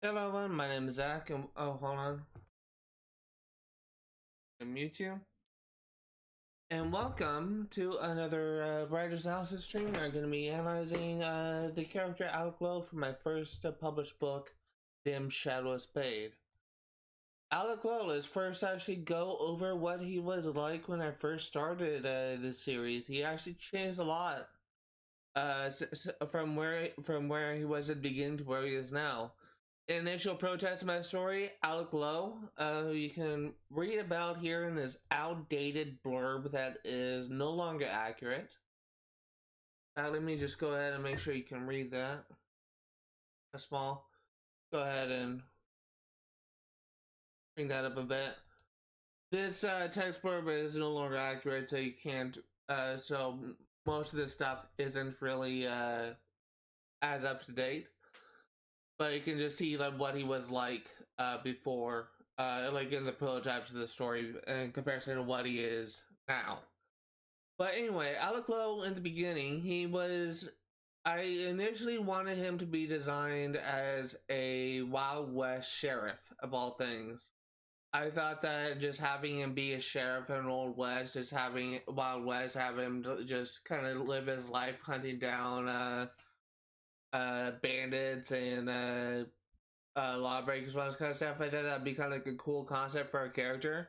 Hello everyone, my name is Zach, and hold on, I mute you. And welcome to another Writer's Analysis stream. We're going to be analyzing the character Alec Lowe from my first published book, Dim Shadow of Spade. Alec Lowe, let's first actually go over what he was like when I first started this series. He actually changed a lot from where he was at the beginning to where he is now. Initial protest of my story, Alec Lowe, who you can read about here in this outdated blurb that is no longer accurate. Let me just go ahead and make sure you can read that. That's small. Go ahead and bring that up a bit. This text blurb is no longer accurate, so you can't. So most of this stuff isn't really as up to date. But you can just see like what he was like before, like in the prototypes of the story, in comparison to what he is now. But anyway, Alec Lowe in the beginning, I initially wanted him to be designed as a Wild West sheriff of all things. I thought that just having him be a sheriff in Old West, just having Wild West, have him just kind of live his life hunting down bandits and lawbreakers, all this kind of stuff. I thought that'd be kind of like a cool concept for a character.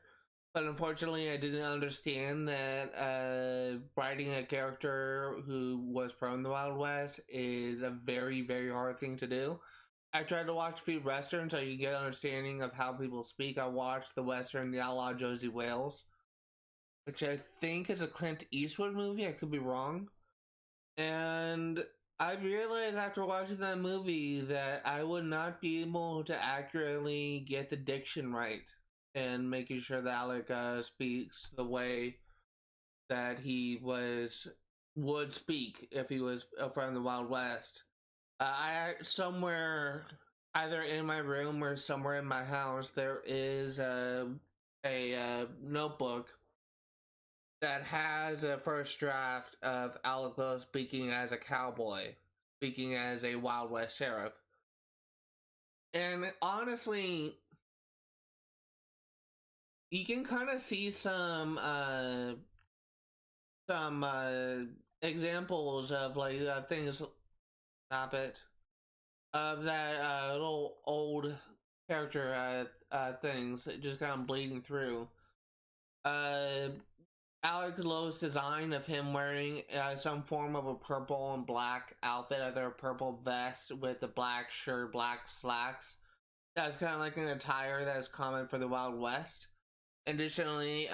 But unfortunately, I didn't understand that writing a character who was from the Wild West is a very, very hard thing to do. I tried to watch a few westerns so you get an understanding of how people speak. I watched the western The Outlaw Josie Wales, which I think is a Clint Eastwood movie. I could be wrong. And I realized after watching that movie that I would not be able to accurately get the diction right and making sure that Alec speaks the way that he would speak if he was from the Wild West. I somewhere, either in my room or somewhere in my house, there is a notebook that has a first draft of Alec Lowe speaking as a cowboy, speaking as a Wild West sheriff. And honestly, you can kind of see some examples of like things. Stop it. Of that little old character things just kind of bleeding through. Alec Lowe's design of him wearing some form of a purple and black outfit, either a purple vest with a black shirt, black slacks. That's kind of like an attire that is common for the Wild West. Additionally,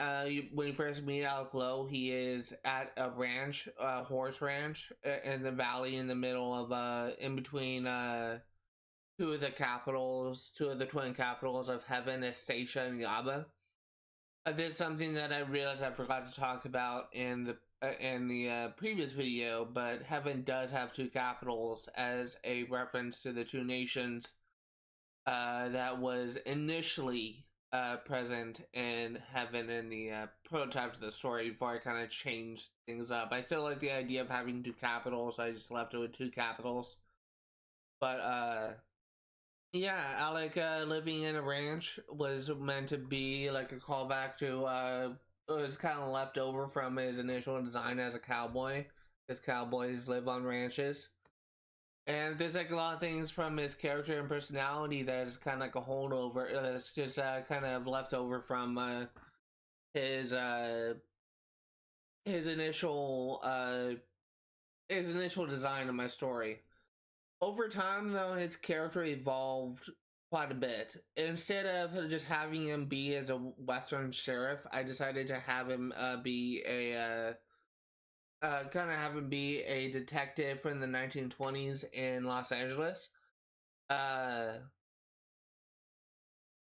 when you first meet Alec Lowe, he is at a ranch, horse ranch, in the valley in the middle of, in between two of the twin capitals of Heaven, Estacia, and Yaba. This is something that I realized I forgot to talk about in the previous video, but Heaven does have two capitals as a reference to the two nations that was initially present in Heaven in the prototypes of the story before I kind of changed things up. I still like the idea of having two capitals, so I just left it with two capitals. But yeah, Alec living in a ranch was meant to be like a callback to it was kind of left over from his initial design as a cowboy, because cowboys live on ranches. And there's like a lot of things from his character and personality that is kind of like a holdover. That's just kind of left over from his uh, his initial design of my story. Over time, though, his character evolved quite a bit. Instead of just having him be as a Western sheriff, I decided to have him be a kind of have him be a detective from the 1920s in Los Angeles. The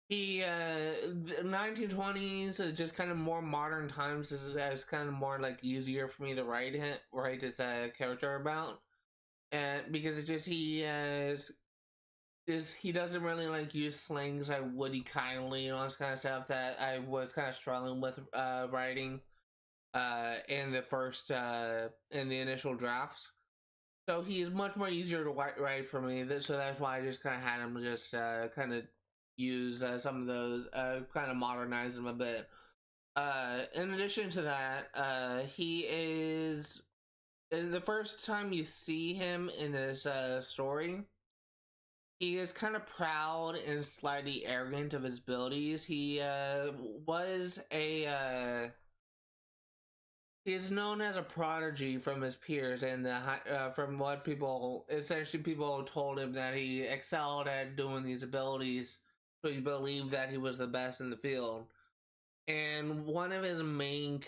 1920s is just kind of more modern times. Is kind of more like easier for me to write his character about, and because it's just he doesn't really like use slings like Woody Kindly and all this kind of stuff that I was kind of struggling with writing in the initial drafts. So he's much more easier to write for me. So that's why I just kind of had him just kind of use some of those, kind of modernize him a bit. In addition to that, he is the first time you see him in this story. He is kind of proud and slightly arrogant of his abilities. He was a he is known as a prodigy from his peers, and from what people told him that he excelled at doing these abilities, so he believed that he was the best in the field. And one of his main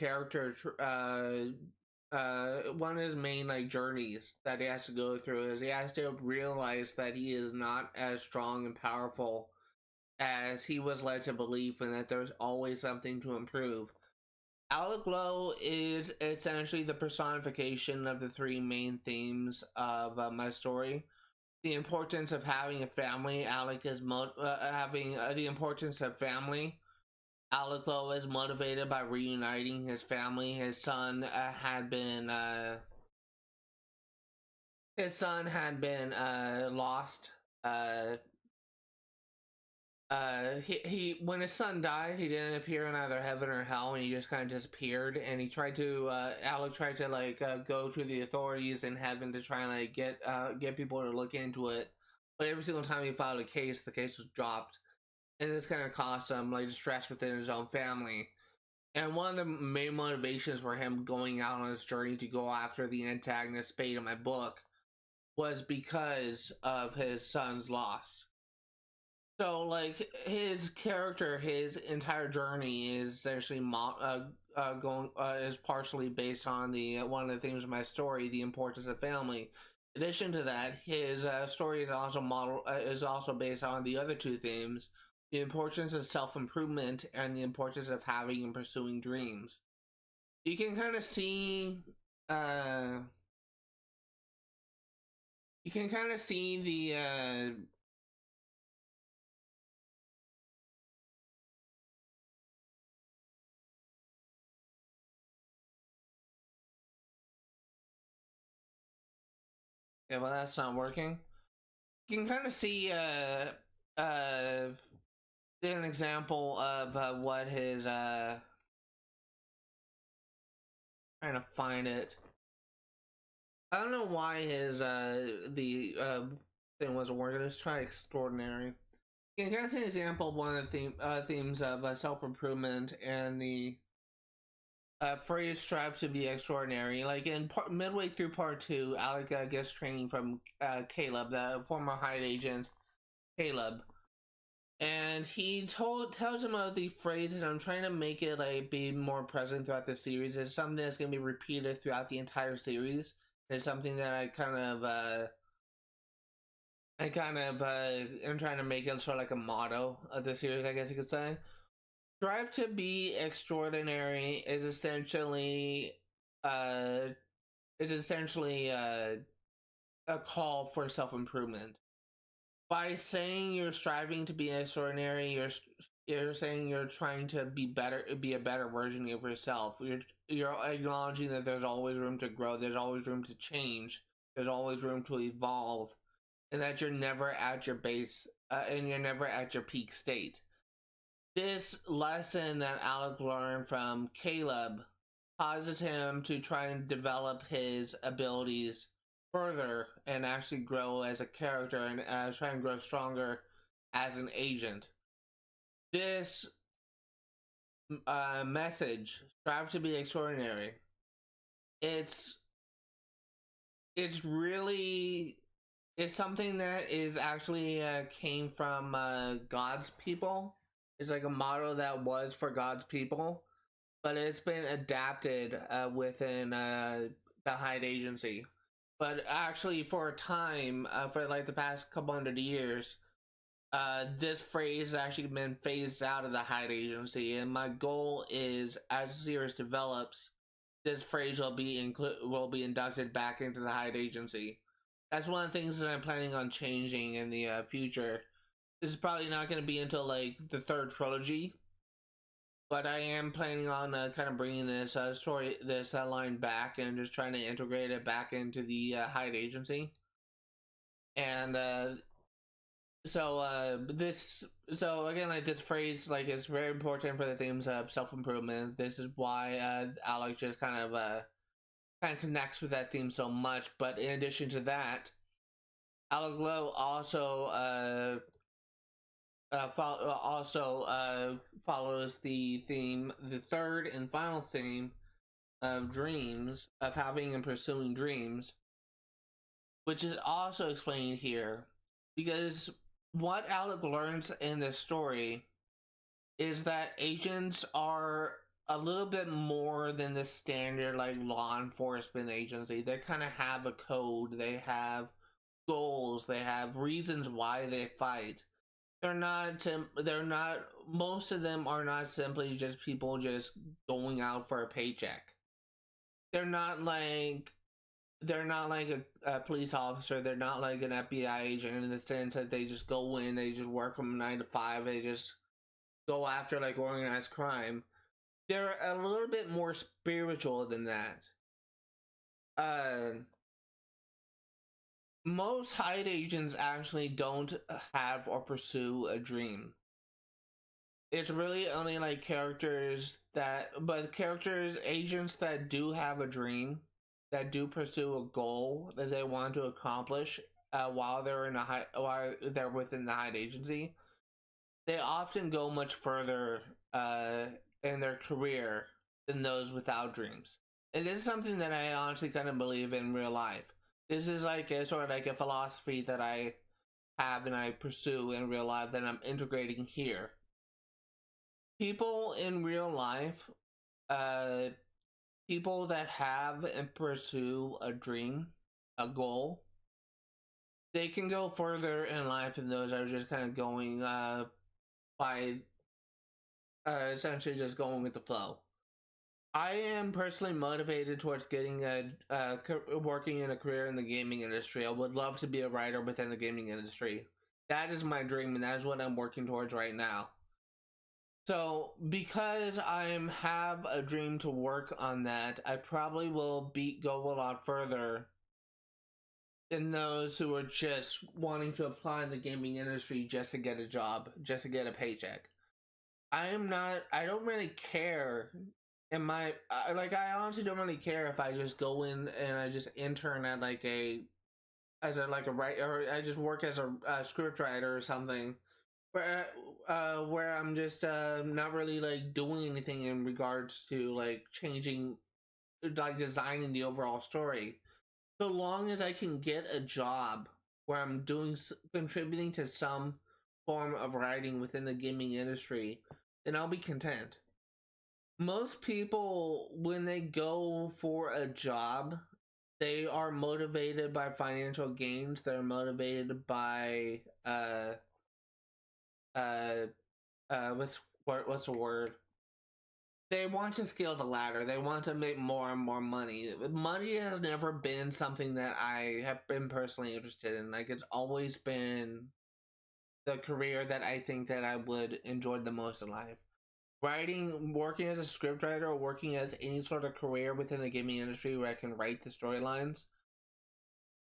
one of his main like journeys that he has to go through is he has to realize that he is not as strong and powerful as he was led to believe, and that there's always something to improve. Alec Lowe is essentially the personification of the three main themes of my story. The importance of having a family. Alec is having the importance of family. Alec Lowe is motivated by reuniting his family. His son had been lost. He when his son died, he didn't appear in either heaven or hell, and he just kind of disappeared. And he tried to Alec tried to like go to the authorities in heaven to try and like get people to look into it. But every single time he filed a case, the case was dropped, and this kind of caused him like distress within his own family. And one of the main motivations for him going out on this journey to go after the antagonist Spade in my book was because of his son's loss. So, like, his character, his entire journey is essentially is partially based on the one of the themes of my story, the importance of family. In addition to that, his story is also based on the other two themes, the importance of self-improvement and the importance of having and pursuing dreams. You can kind of see, uh, you can kind of see the yeah, well, that's not working. You can kind of see uh an example of what his trying to find it. I don't know why his the thing wasn't working. Let's try extraordinary. You can kind of see an example of one of the themes of self-improvement and the phrase strive to be extraordinary. Like in midway through part two, Alec gets training from Caleb, the former Hyde agent Caleb, and he tells him of the phrases. I'm trying to make it like be more present throughout the series. It's something that's going to be repeated throughout the entire series. It's something that am trying to make it sort of like a motto of the series, I guess you could say. Strive to be extraordinary uh is essentially a call for self-improvement. By saying you're striving to be extraordinary, you're saying you're trying to be better, be a better version of yourself. You're acknowledging that there's always room to grow, there's always room to change, there's always room to evolve, and that you're never at your base, and you're never at your peak state. This lesson that Alec learned from Caleb causes him to try and develop his abilities further and actually grow as a character and try and grow stronger as an agent. This message, strive to be extraordinary, it's really it's something that is actually came from God's people. It's like a motto that was for God's people, but it's been adapted within the Hyde Agency. But actually, for a time, for like the past couple hundred years, this phrase has actually been phased out of the Hyde Agency. And my goal is, as the series develops, this phrase will be inducted back into the Hyde Agency. That's one of the things that I'm planning on changing in the future. This is probably not going to be until like the third trilogy, but I am planning on kind of bringing this this line back and just trying to integrate it back into the Hyde Agency. And so again, like this phrase, like is very important for the themes of self improvement. This is why Alec just kind of connects with that theme so much. But in addition to that, Alec Lowe also follows the theme, the third and final theme of dreams, of having and pursuing dreams, which is also explained here, because what Alec learns in this story is that agents are a little bit more than the standard like law enforcement agency. They kind of have a code, they have goals, they have reasons why they fight. They're not most of them are not simply just people just going out for a paycheck. They're not like a police officer. They're not like an FBI agent in the sense that they just go in, they just work from 9 to 5, they just go after like organized crime. They're a little bit more spiritual than that. Uh, Most Hyde agents actually don't have or pursue a dream. It's really only like agents that do have a dream, that do pursue a goal that they want to accomplish while they're within the Hyde agency. They often go much further in their career than those without dreams. And this is something that I honestly kind of believe in real life. This is like a sort of like a philosophy that I have and I pursue in real life that I'm integrating here. People in real life, uh, people that have and pursue a dream, a goal, they can go further in life than those that are just kind of going by essentially just going with the flow. I am personally motivated towards getting working in a career in the gaming industry. I would love to be a writer within the gaming industry. That is my dream, and that is what I'm working towards right now. So, because I have a dream to work on that, I probably will go a lot further than those who are just wanting to apply in the gaming industry just to get a job, just to get a paycheck. I don't really care. I honestly don't really care if I just go in and I just intern at as a writer, or I just work as a script writer or something, where I'm just not really like doing anything in regards to like changing, like designing the overall story. So long as I can get a job where I'm contributing to some form of writing within the gaming industry, then I'll be content. Most people, when they go for a job, they are motivated by financial gains. They're motivated by uh what's the word? They want to scale the ladder. They want to make more and more money. Money has never been something that I have been personally interested in. Like, it's always been the career that I think that I would enjoy the most in life. Working as a scriptwriter, or working as any sort of career within the gaming industry where I can write the storylines,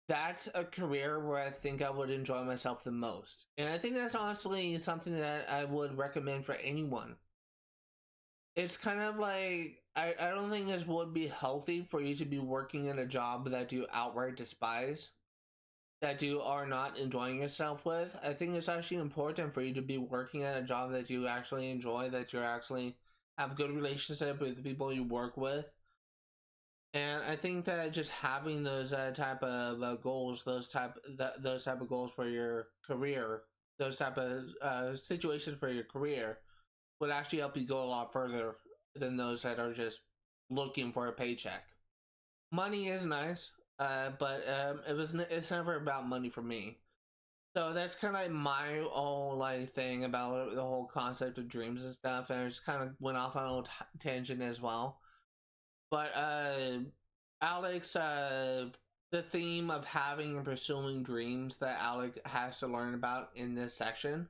that's a career where I think I would enjoy myself the most. And I think that's honestly something that I would recommend for anyone. It's kind of like, I don't think this would be healthy for you to be working in a job that you outright despise, that you are not enjoying yourself with. I think it's actually important for you to be working at a job that you actually enjoy, that you actually have good relationship with the people you work with. And I think that just having those type of goals, those type of goals for your career, those type of situations for your career, would actually help you go a lot further than those that are just looking for a paycheck. Money is nice, but it's never about money for me. So that's kind of like my whole like thing about the whole concept of dreams and stuff, and I just kind of went off on a little tangent as well. But Alex, the theme of having and pursuing dreams that Alec has to learn about in this section,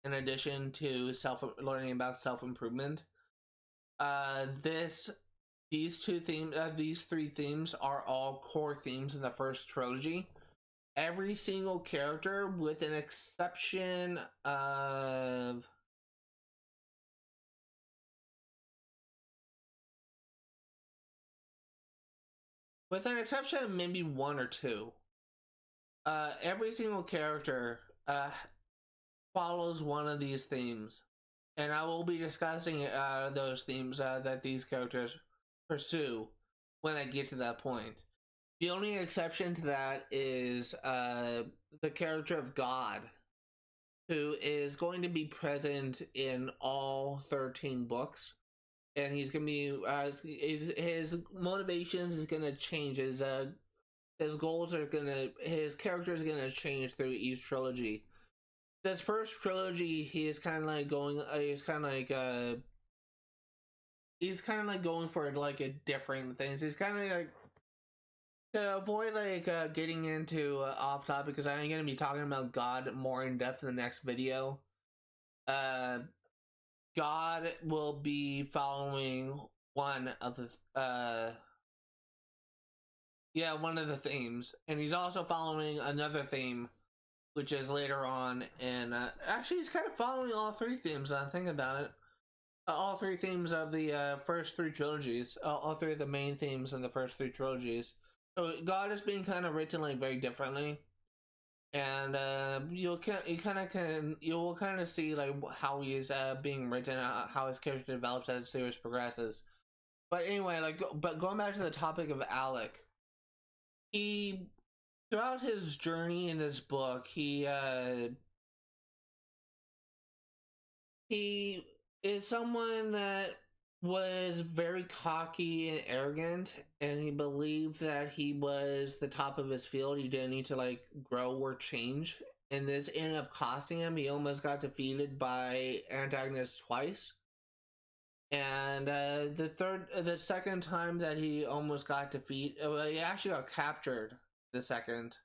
in addition to learning about self improvement, These three themes are all core themes in the first trilogy. Every single character, with an exception of maybe one or two, every single character follows one of these themes, and I will be discussing those themes that these characters pursue when I get to that point. The only exception to that is the character of God, who is going to be present in all 13 books, and he's going to be his motivations is going to change. His goals are his character is going to change through each trilogy. This first trilogy, he is kind of like going. He's kind of like going for like a different things. He's kind of like, to avoid like getting into off topic, because I'm going to be talking about God more in depth in the next video. God will be following one of the one of the themes, and he's also following another theme, which is later on. And actually, he's kind of following all three themes. I'm thinking about it. All three themes of the first three trilogies. All three of the main themes in the first three trilogies. So God is being kind of written like very differently, and you will kind of see like how he's being written, how his character develops as the series progresses. But anyway, but going back to the topic of Alec, he, throughout his journey in this book, he is someone that was very cocky and arrogant, and he believed that he was the top of his field. He didn't need to like grow or change, and this ended up costing him. He almost got defeated by antagonists twice, and the second time that he almost got defeated, he actually got captured the second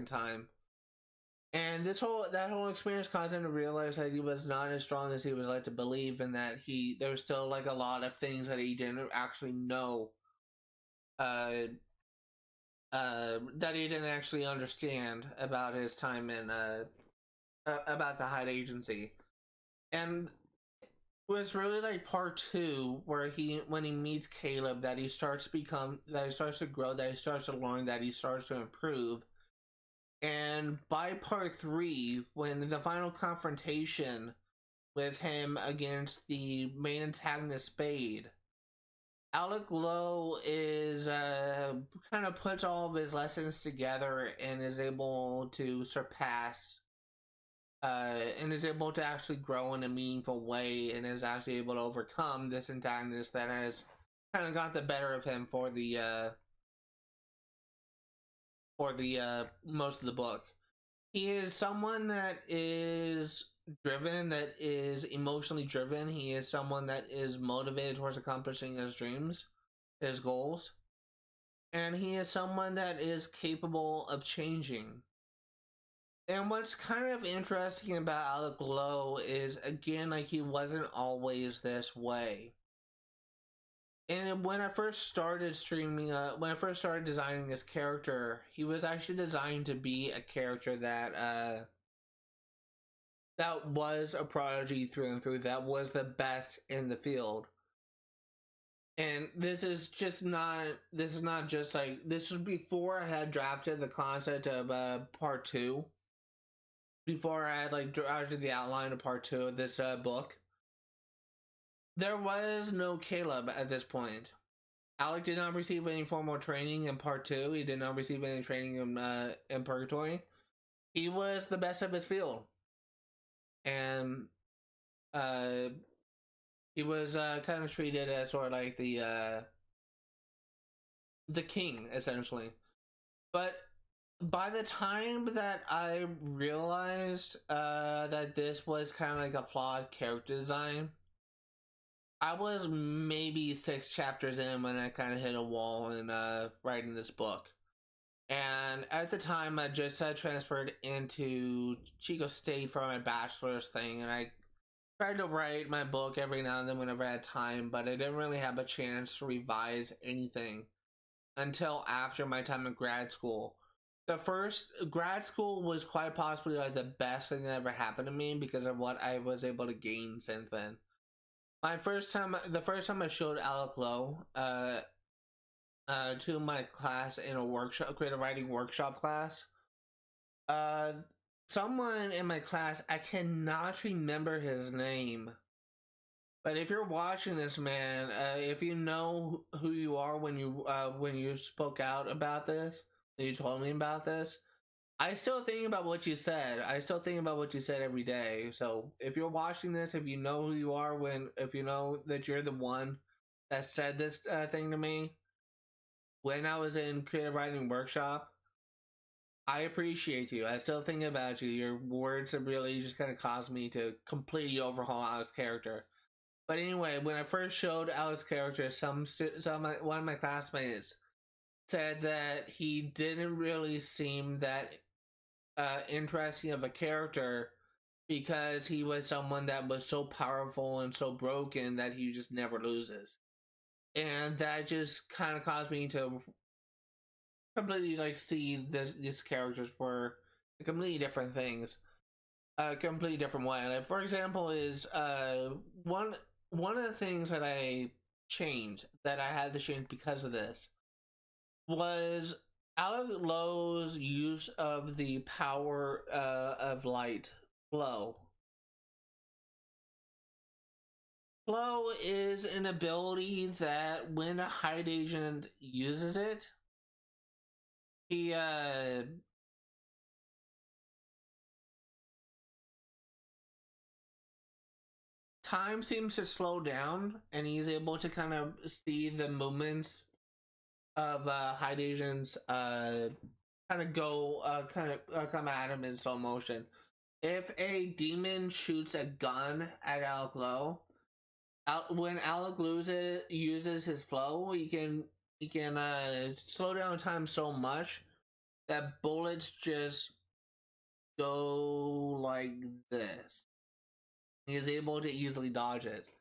time. And that whole experience caused him to realize that he was not as strong as he was led to believe, and that there was still like a lot of things that he didn't actually know, that he didn't actually understand about his time in about the Hyde Agency. And it was really like part two, where when he meets Caleb, that he starts to grow, that he starts to learn, that he starts to improve. And by part three, when the final confrontation with him against the main antagonist Spade, Alec Lowe is kind of puts all of his lessons together and is able to surpass and is able to actually grow in a meaningful way, and is actually able to overcome this antagonist that has kind of got the better of him for the most of the book. He is someone that is driven, that is emotionally driven. He is someone that is motivated towards accomplishing his dreams, his goals, and he is someone that is capable of changing. And what's kind of interesting about Alec Lowe is, again, like, he wasn't always this way. And when I first started designing this character, he was actually designed to be a character that that was a prodigy through and through, that was the best in the field. And this is not just like, this was before I had drafted the concept of part two, before I had like drafted the outline of part two of this book. There was no Caleb at this point. Alec did not receive any formal training in part two. He did not receive any training in Purgatory. He was the best of his field, and he was kind of treated as sort of like the king, essentially. But by the time that I realized that this was kind of like a flawed character design, I was maybe 6 chapters in when I kind of hit a wall in writing this book. And at the time, I just transferred into Chico State for my bachelor's thing, and I tried to write my book every now and then whenever I had time, but I didn't really have a chance to revise anything until after my time in grad school. The first grad school was quite possibly like the best thing that ever happened to me because of what I was able to gain since then. The first time I showed Alec Lowe, to my class in a workshop, creative writing workshop class, uh, someone in my class, I cannot remember his name, but if you're watching this, man, if you know who you are when you spoke out about this, when you told me about this, I still think about what you said. I still think about what you said every day. So if you're watching this, if you know who you are, if you know that you're the one that said this thing to me when I was in creative writing workshop, I appreciate you. I still think about you. Your words have really just kind of caused me to completely overhaul Alec's character. But anyway, when I first showed Alec's character, one of my classmates said that he didn't really seem that interesting of a character because he was someone that was so powerful and so broken that he just never loses. And that just kind of caused me to completely like see these characters were completely different things, a completely different way. Like, for example, is one of the things that I changed, that I had to change because of this, was Alec Lowe's use of the power of light. Flow. Flow is an ability that when a hide agent uses it, he time seems to slow down and he's able to kind of see the movements of hide agents kind of go come at him in slow motion. If a demon shoots a gun at Alec Lowe, when Alec uses his flow, he can slow down time so much that bullets just go like this. He is able to easily dodge it.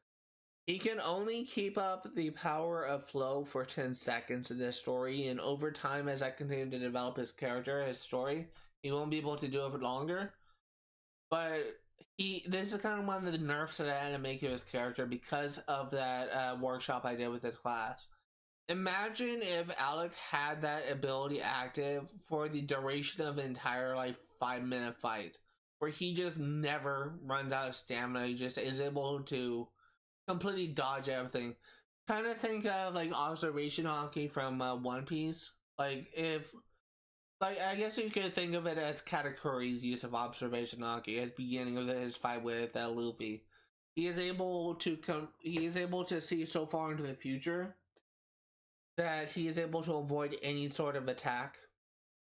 He can only keep up the power of flow for 10 seconds in this story, and over time, as I continue to develop his character, his story, he won't be able to do it for longer. But this is kind of one of the nerfs that I had to make to his character because of that workshop I did with this class. Imagine if Alec had that ability active for the duration of an entire like 5-minute fight, where he just never runs out of stamina. He just is able to completely dodge everything. Kind of think of like observation hockey from One Piece. I guess you could think of it as Katakuri's use of observation hockey at the beginning of his fight with Luffy. He is able to see so far into the future that he is able to avoid any sort of attack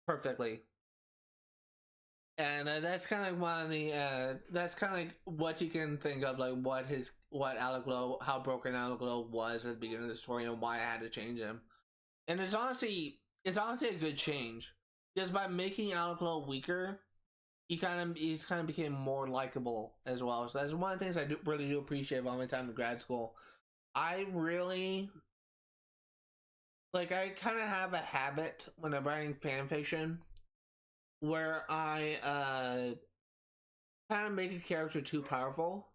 perfectly. And that's kind of one of the that's kind of like what you can think of, like what Alec Lowe, how broken Alec Lowe was at the beginning of the story and why I had to change him. And it's honestly a good change, because by making Alec Lowe weaker, he's kind of became more likable as well. So that's one of the things I really do appreciate about my time in grad school. I really I kind of have a habit when I'm writing fan fiction where I kind of make a character too powerful,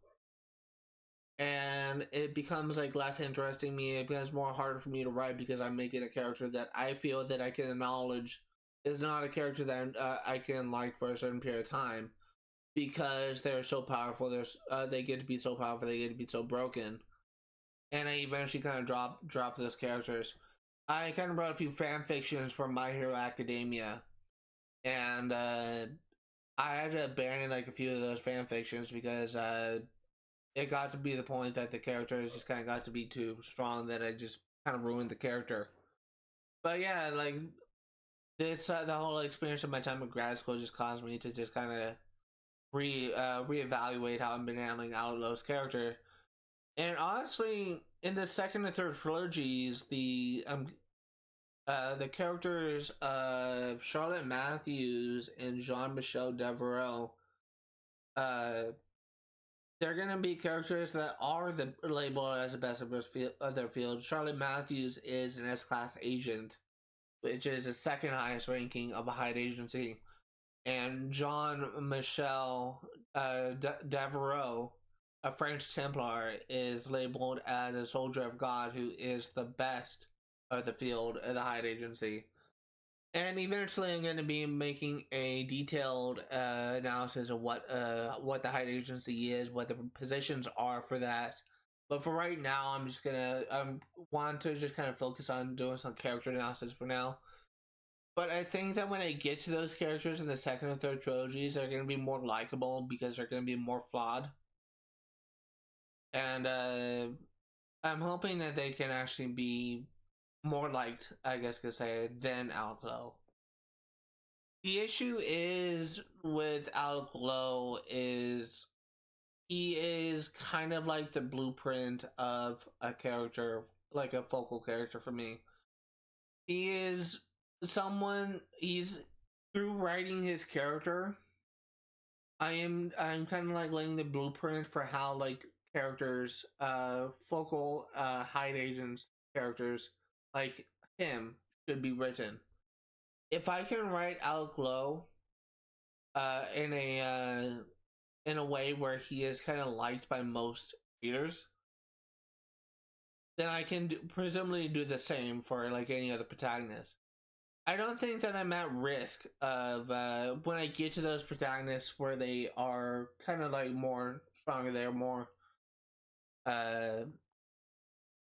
and it becomes like less interesting to me. It becomes more harder for me to write because I'm making a character that I feel that I can acknowledge is not a character that I can like for a certain period of time, because they're so powerful. They get to be so powerful. They get to be so broken, and I eventually kind of drop those characters. I kind of brought a few fan fictions from My Hero Academia, and I had to abandon like a few of those fan fictions because it got to be the point that the characters just kind of got to be too strong that I just kind of ruined the character. But yeah, like this the whole experience of my time in grad school just caused me to just kind of reevaluate how I've been handling Alec Lowe's character. And honestly, in the second and third trilogies, the characters of Charlotte Matthews and Jean-Michel Devereaux they're gonna be characters that are labeled as the best of their field. Charlotte Matthews is an S-class agent, which is the second highest ranking of a Hyde agency, and Jean Michel Devereaux, a French Templar, is labeled as a soldier of God who is the best of the field of the Hyde agency. And eventually, I'm going to be making a detailed analysis of what the Hyde agency is, what the positions are for that. But for right now, I'm just gonna want to just kind of focus on doing some character analysis for now. But I think that when I get to those characters in the second and third trilogies, they're going to be more likable because they're going to be more flawed. And I'm hoping that they can actually be more liked, I guess I could say, than Alec Lowe. The issue is with Alec Lowe is he is kind of like the blueprint of a character, like a focal character for me. He is he's through writing his character, I'm kind of like laying the blueprint for how like characters, focal Hyde agents characters like him should be written. If I can write Alec Lowe uh, in a uh, in a way where he is kind of liked by most readers, then I can presumably do the same for like any other protagonist. I don't think that I'm at risk of when I get to those protagonists where they are kind of like more stronger, uh,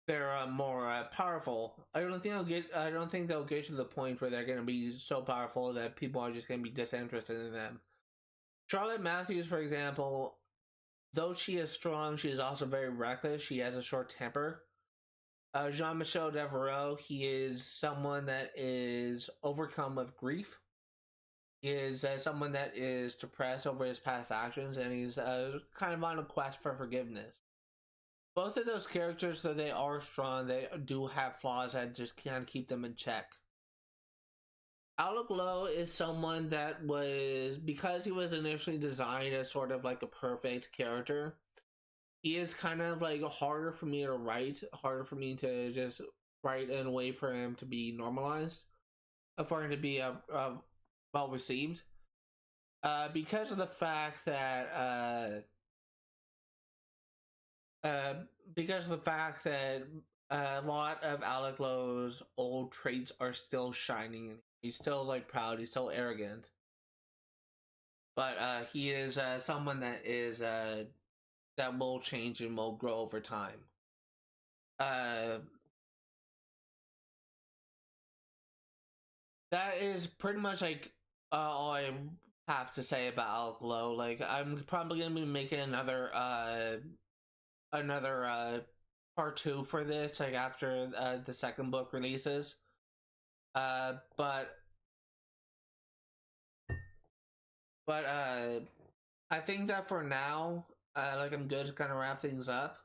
they're more powerful. I don't think they'll get to the point where they're going to be so powerful that people are just going to be disinterested in them. Charlotte Matthews, for example, though she is strong, she is also very reckless. She has a short temper. Jean-Michel Devereaux, he is someone that is overcome with grief. He is someone that is depressed over his past actions, and he's kind of on a quest for forgiveness. Both of those characters, though they are strong, they do have flaws that just can't keep them in check. Alec Lowe is someone that was, because he was initially designed as sort of like a perfect character, he is kind of like harder for me to write, harder for me to just write in a way for him to be normalized, for him to be well received, because of the fact that a lot of Alec Lowe's old traits are still shining. He's still like proud. He's still arrogant, but he is someone that is that will change and will grow over time. Uh, that is pretty much like all I have to say about Alec Lowe. Like, I'm probably gonna be making another part two for this, like after the second book releases. But I think that for now, like I'm good to kind of wrap things up.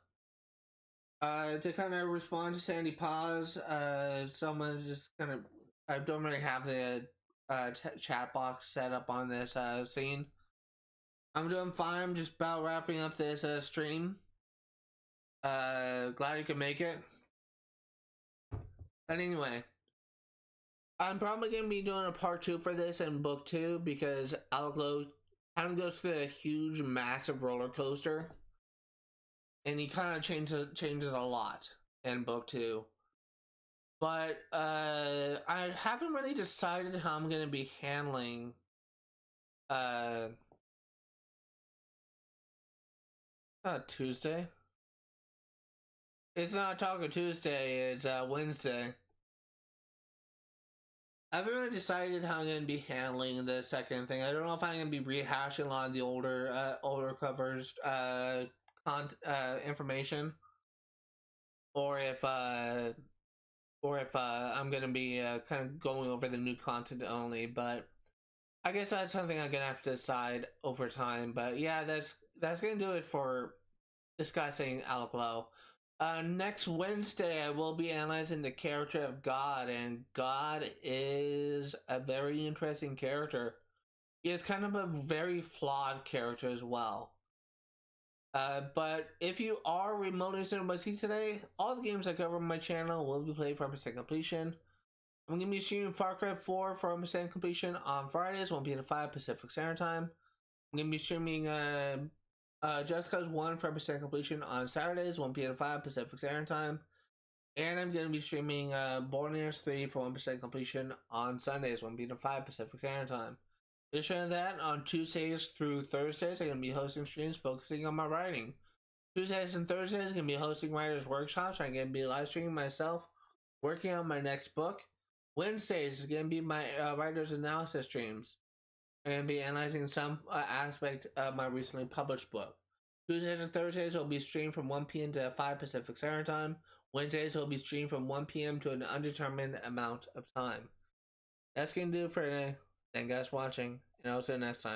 To kind of respond to Sandy Paws, someone just kind of, I don't really have the chat box set up on this scene. I'm doing fine. I'm just about wrapping up this stream. Glad you could make it. But anyway, I'm probably gonna be doing a part two for this in book two because Alec Lowe kind of goes through a huge, massive roller coaster, and he kind of changes a lot in book two. But I haven't really decided how I'm gonna be handling Tuesday. It's not Taco Tuesday. It's Wednesday. I haven't really decided how I'm gonna be handling the second thing. I don't know if I'm gonna be rehashing a lot of the older covers information, or if I'm gonna be kind of going over the new content only. But I guess that's something I'm gonna have to decide over time. But yeah, that's gonna do it for discussing Alec Lowe. Next Wednesday, I will be analyzing the character of God, and God is a very interesting character. He is kind of a very flawed character as well. But if you are remotely listening to today, all the games I cover on my channel will be played for 100% completion. I'm going to be streaming Far Cry 4 for 100% completion on Fridays, 1 p.m. to 5 Pacific Standard Time. I'm going to be streaming Just Cause 1 for 100% completion on Saturdays, 1 p.m. to 5 Pacific Standard Time. And I'm going to be streaming Borderlands 3 for 100% completion on Sundays, 1 p.m. to 5 Pacific Standard Time. In addition to that, on Tuesdays through Thursdays, I'm going to be hosting streams focusing on my writing. Tuesdays and Thursdays, I'm going to be hosting writers' workshops. I'm going to be live streaming myself, working on my next book. Wednesdays is going to be my writer's analysis streams. I'm going to be analyzing some aspect of my recently published book. Tuesdays and Thursdays will be streamed from 1 p.m. to 5 Pacific Standard Time. Wednesdays will be streamed from 1 p.m. to an undetermined amount of time. That's going to do it for today. Thank you guys for watching, and I'll see you next time.